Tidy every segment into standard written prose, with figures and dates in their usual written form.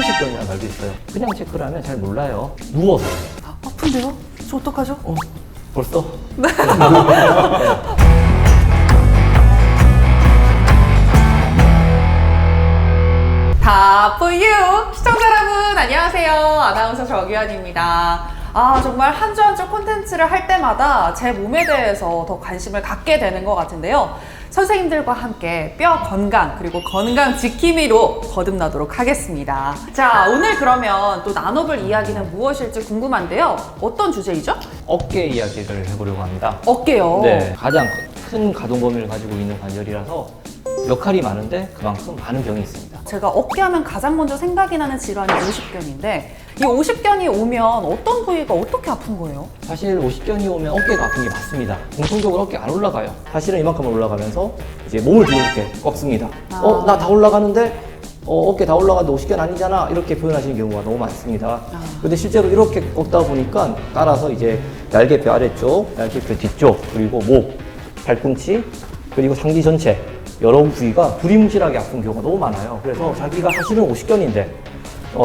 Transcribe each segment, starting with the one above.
상식견이라는 말도 있어요. 그냥 체크를 하면 잘 몰라요. 누워서. 아픈데요? 저 어떡하죠? 벌써? 다 for you! 시청자 여러분, 안녕하세요. 아나운서 정유현입니다. 정말 한 주 한 주 콘텐츠를 할 때마다 제 몸에 대해서 더 관심을 갖게 되는 것 같은데요. 선생님들과 함께 뼈 건강 그리고 건강 지킴이로 거듭나도록 하겠습니다. 자, 오늘 그러면 또 나눠볼 이야기는 무엇일지 궁금한데요. 어떤 주제이죠? 어깨 이야기를 해보려고 합니다. 어깨요. 네, 가장 큰 가동 범위를 가지고 있는 관절이라서 역할이 많은데 그만큼 많은 병이 있습니다. 제가 어깨 하면 가장 먼저 생각이 나는 질환이 오십견인데 이 오십견이 오면 어떤 부위가 어떻게 아픈 거예요? 사실 오십견이 오면 어깨가 아픈 게 맞습니다. 공통적으로 어깨 안 올라가요. 사실은 이만큼만 올라가면서 이제 몸을 뒤로 이렇게 꺾습니다. 나 다 올라가는데 어깨 다 올라가는데 오십견 아니잖아, 이렇게 표현하시는 경우가 너무 많습니다. 근데 실제로 이렇게 꺾다 보니까 따라서 이제 날개뼈 아래쪽, 날개뼈 뒤쪽, 그리고 목, 팔꿈치, 그리고 상기 전체 여러 부위가 두리뭉실하게 아픈 경우가 너무 많아요. 그래서 자기가 사실은 오십견인데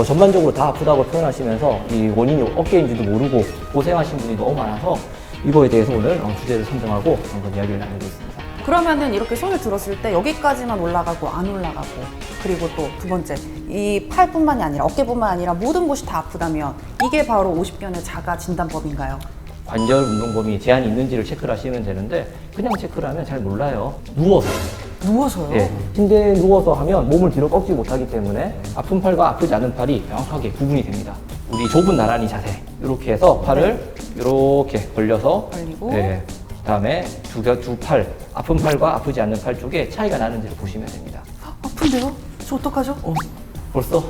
전반적으로 다 아프다고 표현하시면서 이 원인이 어깨인지도 모르고 고생하신 분이 너무 많아서 이거에 대해서 오늘 주제를 선정하고 한번 이야기를 나누고 있습니다. 그러면은 이렇게 손을 들었을 때 여기까지만 올라가고 안 올라가고, 그리고 또 두 번째, 이 팔뿐만이 아니라 어깨뿐만 아니라 모든 곳이 다 아프다면 이게 바로 오십견의 자가 진단법인가요? 관절 운동 범위 제한이 있는지를 체크를 하시면 되는데 그냥 체크를 하면 잘 몰라요. 누워서요? 예, 침대에 누워서 하면 몸을 뒤로 꺾지 못하기 때문에 아픈 팔과 아프지 않은 팔이 명확하게 구분이 됩니다. 우리 좁은 나란히 자세, 이렇게 해서 팔을 이렇게 벌려서 벌리고, 네, 그다음에 두 팔, 아픈 팔과 아프지 않는 팔 쪽에 차이가 나는지를 보시면 됩니다. 아픈데요? 저 어떡하죠? 벌써?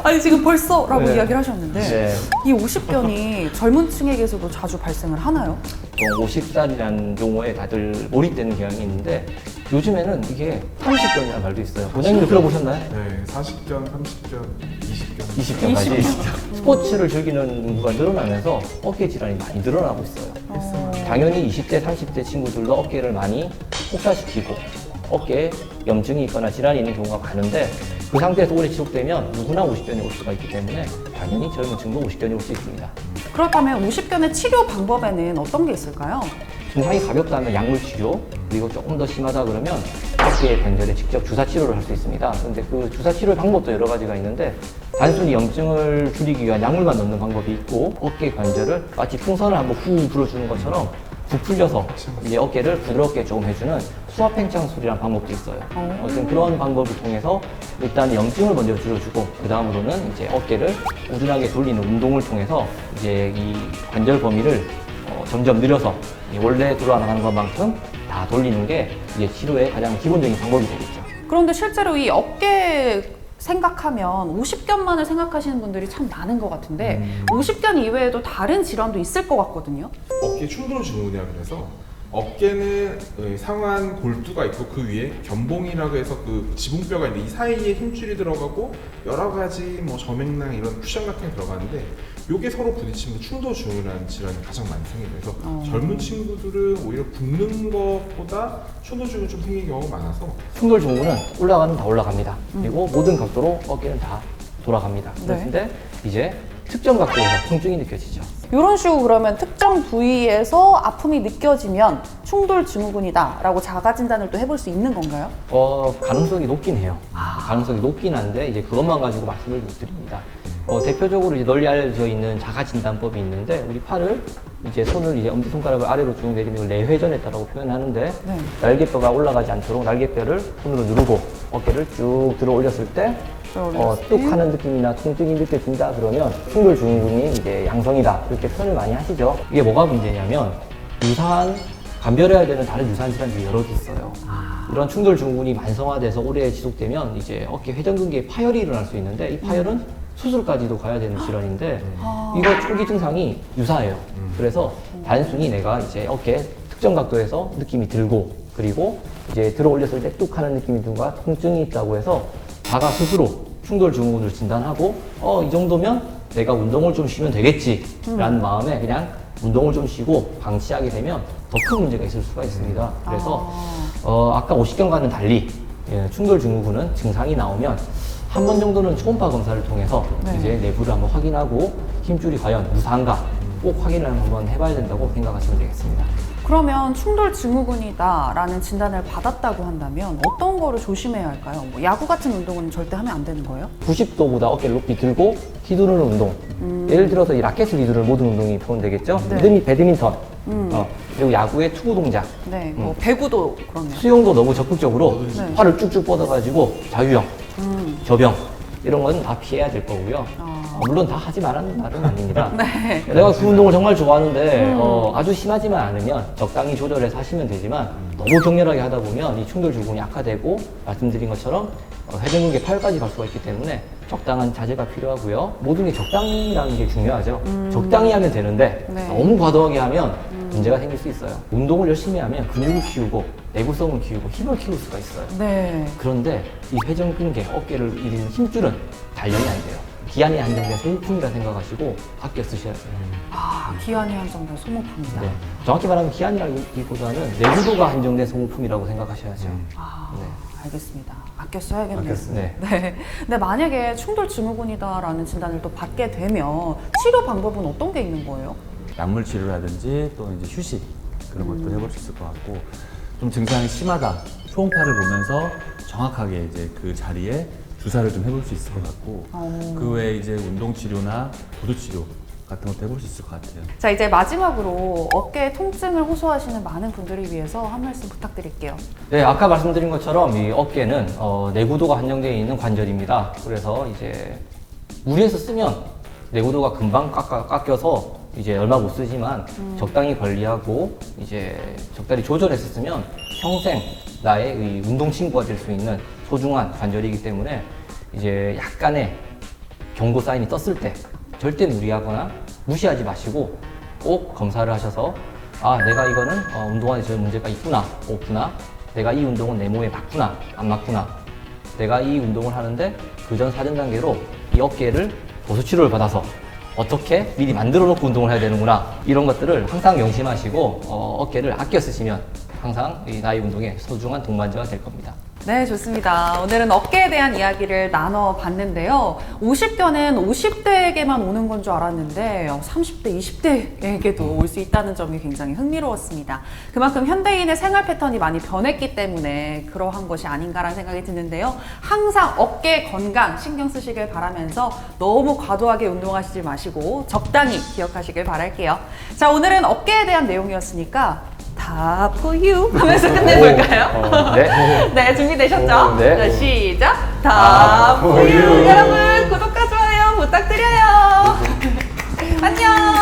아니 지금 벌써라고 네. 이야기를 하셨는데 네. 이 오십견이 젊은 층에게서도 자주 발생을 하나요? 보통 50살이라는 용어에 다들 몰입되는 경향이 있는데 요즘에는 이게 30견이라는 말도 있어요. 원장님도 들어보셨나요? 네, 40견, 30견, 20견. 20견까지. 스포츠를 즐기는 인구가 늘어나면서 어깨 질환이 많이 늘어나고 있어요. 당연히 20대, 30대 친구들도 어깨를 많이 혹사시키고 어깨에 염증이 있거나 질환이 있는 경우가 많은데 그 상태에서 오래 지속되면 누구나 오십견이 올 수가 있기 때문에 당연히 젊은 층도 오십견이 올 수 있습니다. 그렇다면 오십견의 치료 방법에는 어떤 게 있을까요? 증상이 가볍다면 약물 치료, 그리고 조금 더 심하다 그러면 어깨 관절에 직접 주사 치료를 할 수 있습니다. 그런데 그 주사 치료의 방법도 여러 가지가 있는데 단순히 염증을 줄이기 위한 약물만 넣는 방법이 있고 어깨 관절을 마치 풍선을 한번 후 불어주는 것처럼 부풀려서 이제 어깨를 부드럽게 조금 해주는 수압팽창술이라는 방법도 있어요. 어쨌든 그런 방법을 통해서 일단 염증을 먼저 줄여주고 그 다음으로는 이제 어깨를 꾸준하게 돌리는 운동을 통해서 이제 이 관절 범위를 점점 늘려서 원래 돌아가는 것만큼 다 돌리는 게 이제 치료의 가장 기본적인 방법이 되겠죠. 그런데 실제로 이 어깨 생각하면 오십견만을 생각하시는 분들이 참 많은 것 같은데 오십견 이외에도 다른 질환도 있을 것 같거든요. 어깨 충돌 증후군이라 그래서 어깨는 상완 골두가 있고 그 위에 견봉이라고 해서 그 지붕뼈가 있는데 이 사이에 힘줄이 들어가고 여러 가지 뭐 저맥랑 이런 쿠션 같은 게 들어가는데 요게 서로 부딪히면 충돌 증후군이라는 질환이 가장 많이 생겨요. 그래서 젊은 친구들은 오히려 붓는 것보다 충돌 증후군이 좀 생기는 경우가 많아서 충돌 증후군은 올라가면 다 올라갑니다. 그리고 모든 각도로 어깨는 다 돌아갑니다. 그런데 이제 특정 각도에서 통증이 느껴지죠. 이런 식으로 그러면 특정 부위에서 아픔이 느껴지면 충돌 증후군이다 라고 자가 진단을 또 해볼 수 있는 건가요? 가능성이 높긴 해요. 가능성이 높긴 한데 이제 그것만 가지고 말씀을 못 드립니다. 대표적으로 이제 널리 알려져 있는 자가 진단법이 있는데 우리 팔을 이제 손을 이제 엄지손가락을 아래로 쭉 내리는 걸 내회전했다라고 표현하는데 날개뼈가 올라가지 않도록 날개뼈를 손으로 누르고 어깨를 쭉 들어 올렸을 때 뚝 하는 느낌이나 통증이 느껴진다 그러면 충돌 증후군이 이제 양성이다 이렇게 표현을 많이 하시죠. 이게 뭐가 문제냐면 유사한 감별해야 되는 다른 유사한 질환들이 여러 개 있어요. 이런 충돌 증후군이 만성화돼서 오래 지속되면 이제 어깨 회전근개에 파열이 일어날 수 있는데 이 파열은 수술까지도 가야 되는 질환인데 이거 초기 증상이 유사해요. 그래서 단순히 내가 이제 어깨 특정 각도에서 느낌이 들고 그리고 이제 들어 올렸을 때 뚝 하는 느낌이 든과 통증이 있다고 해서 자가 스스로 충돌 증후군을 진단하고 이 정도면 내가 운동을 좀 쉬면 되겠지 라는 마음에 그냥 운동을 좀 쉬고 방치하게 되면 더 큰 문제가 있을 수가 있습니다. 그래서 아까 오십견과는 달리 충돌 증후군은 증상이 나오면 한 번 정도는 초음파 검사를 통해서 네. 이제 내부를 한번 확인하고 힘줄이 과연 무사한가 꼭 확인을 한번 해봐야 된다고 생각하시면 되겠습니다. 그러면 충돌 증후군이다라는 진단을 받았다고 한다면 어떤 거를 조심해야 할까요? 뭐 야구 같은 운동은 절대 하면 안 되는 거예요? 90도보다 어깨를 높이 들고 휘두르는 운동. 예를 들어서 이 라켓을 휘두르는 모든 운동이 포함되겠죠? 네. 배드민턴, 그리고 야구의 투구 동작, 네, 뭐 배구도 그러면. 수영도 너무 적극적으로 네. 팔을 쭉쭉 뻗어가지고 자유형, 저병 이런 건 다 피해야 될 거고요. 물론 다 하지 말라는 말은 아닙니다. 네. 내가 그 운동을 정말 좋아하는데 아주 심하지만 않으면 적당히 조절해서 하시면 되지만 너무 격렬하게 하다 보면 이 충돌 증후군이 악화되고 말씀드린 것처럼 회전근개 팔까지 갈 수가 있기 때문에 적당한 자제가 필요하고요. 모든 게 적당히라는 게 중요하죠. 적당히 하면 되는데 네. 너무 과도하게 하면 문제가 생길 수 있어요. 운동을 열심히 하면 근육을 키우고 내구성을 키우고 힘을 키울 수가 있어요. 네. 그런데 이 회전근개, 어깨를 이루는 힘줄은 단련이 안 돼요. 기한이 한정된 소모품이라 생각하시고 아껴 쓰셔야 돼요. 아, 기한이 한정된 소모품이다. 네. 정확히 말하면 기한이라기보다는 내구도가 한정된 소모품이라고 생각하셔야죠. 아, 네. 알겠습니다. 아껴 써야겠네요. 네. 네. 근데 만약에 충돌 증후군이다라는 진단을 또 받게 되면 치료 방법은 어떤 게 있는 거예요? 약물 치료라든지 또 이제 휴식 그런 것도 해볼 수 있을 것 같고 좀 증상이 심하다 초음파를 보면서 정확하게 이제 그 자리에 주사를 좀 해볼 수 있을 것 같고 그 외에 이제 운동 치료나 구두 치료 같은 것도 해볼 수 있을 것 같아요. 자, 이제 마지막으로 어깨 통증을 호소하시는 많은 분들을 위해서 한 말씀 부탁드릴게요. 네, 아까 말씀드린 것처럼 이 어깨는 내구도가 한정되어 있는 관절입니다. 그래서 이제 무리해서 쓰면 내구도가 금방 깎여서 이제 얼마 못 쓰지만 적당히 관리하고 이제 적당히 조절해서 쓰면 평생 나의 이 운동 친구가 될 수 있는 소중한 관절이기 때문에 이제 약간의 경고 사인이 떴을 때 절대 무리하거나 무시하지 마시고 꼭 검사를 하셔서 아, 내가 이거는 운동하는 저 문제가 있구나, 없구나, 내가 이 운동은 내 몸에 맞구나, 안 맞구나, 내가 이 운동을 하는데 그전 사전 단계로 이 어깨를 보수 치료를 받아서 어떻게 미리 만들어 놓고 운동을 해야 되는구나, 이런 것들을 항상 명심하시고 어깨를 아껴 쓰시면 항상 이 나의 운동의 소중한 동반자가 될 겁니다. 네, 좋습니다. 오늘은 어깨에 대한 이야기를 나눠봤는데요. 50견은 50대에게만 오는 건 줄 알았는데 30대, 20대에게도 올 수 있다는 점이 굉장히 흥미로웠습니다. 그만큼 현대인의 생활 패턴이 많이 변했기 때문에 그러한 것이 아닌가라는 생각이 드는데요. 항상 어깨 건강 신경 쓰시길 바라면서 너무 과도하게 운동하시지 마시고 적당히 기억하시길 바랄게요. 자, 오늘은 어깨에 대한 내용이었으니까 다 for you 하면서 끝내볼까요? 네. 네, 준비되셨죠? 네. 자, 시작! 다 for you! 여러분, 구독과 좋아요 부탁드려요. 안녕!